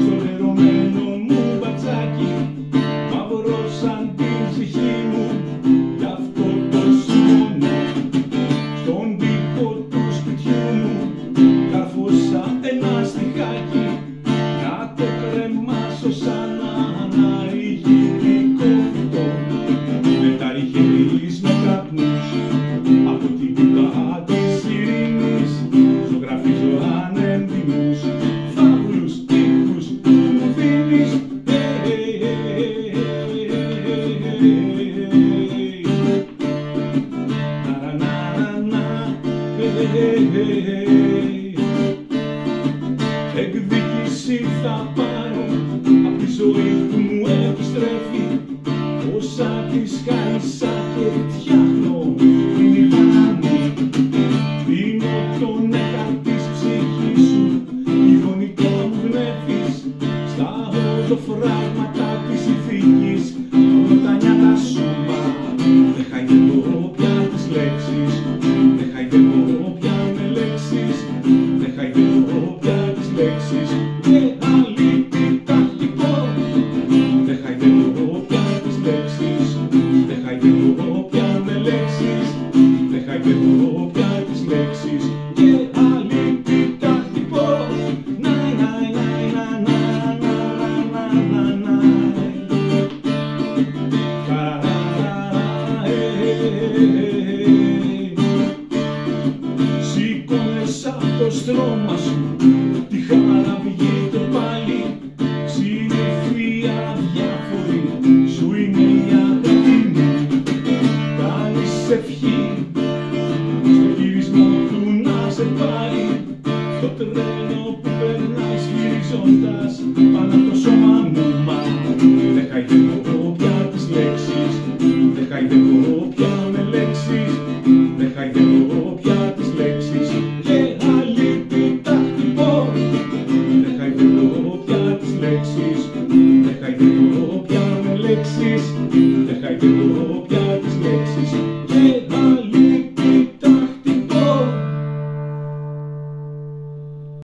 στο λερωμένο μου μπατσάκι, μαύρο σαν την ψυχή μου, γι' αυτό το σημώνω. Στον τοίχο του σπιτιού μου καρφώσα ένα στιχάκι, να το κρεμάσω σαν ένα υγιεινικό φυτό, με τα ριχερείς με καπνούς από την πίπα της ειρήνης. Ζωγραφίζω ανέντιμους φαύλους τοίχους που μου δίνεις. Εκδίκηση θα πάρω απ' τη ζωή που μου επιστρέφει, όσα της χάρισα και φτιάχνω την ιδέα μου. Δίνω τον νέκαρ της ψυχής σου, ειδονικό μου γνέφεις, στα οδοφράγματα της ηθίκης, όλα τα νιάτα σου. Μα δεν χαϊδεύω πια τις λέξεις, δεν χαϊδεύω πια με λέξεις, δεν χαϊδεύω πια τις λέξεις και αλληλεπιτακτικό. Δεν χαϊδεύω πια τις λέξεις, δεν χαϊδεύω πια με λέξεις, δεν χαϊδεύω πια τις λέξεις και αλληλεπιτακτικό. Σήκωνες απ' το στρώμα σου τη χαραυγή το πάλι, συνηθία διάφορη σου είναι η αγάπη μου. Κάνεις ευχή στο γυρισμό του να σε πάρει το τρένο που περνάει σφυριζώντας πάνω από το σώμα μου. Μα δεν χαϊδεύω πια τις λέξεις, δεν χαϊδεύω πια με λέξεις, δεν χαϊδεύω πια τις λέξεις και αλληλεπιτακτικό. Δεν χαϊδεύω πια τις λέξεις, δεν χαϊδεύω πια με λέξεις, δεν χαϊδεύω πια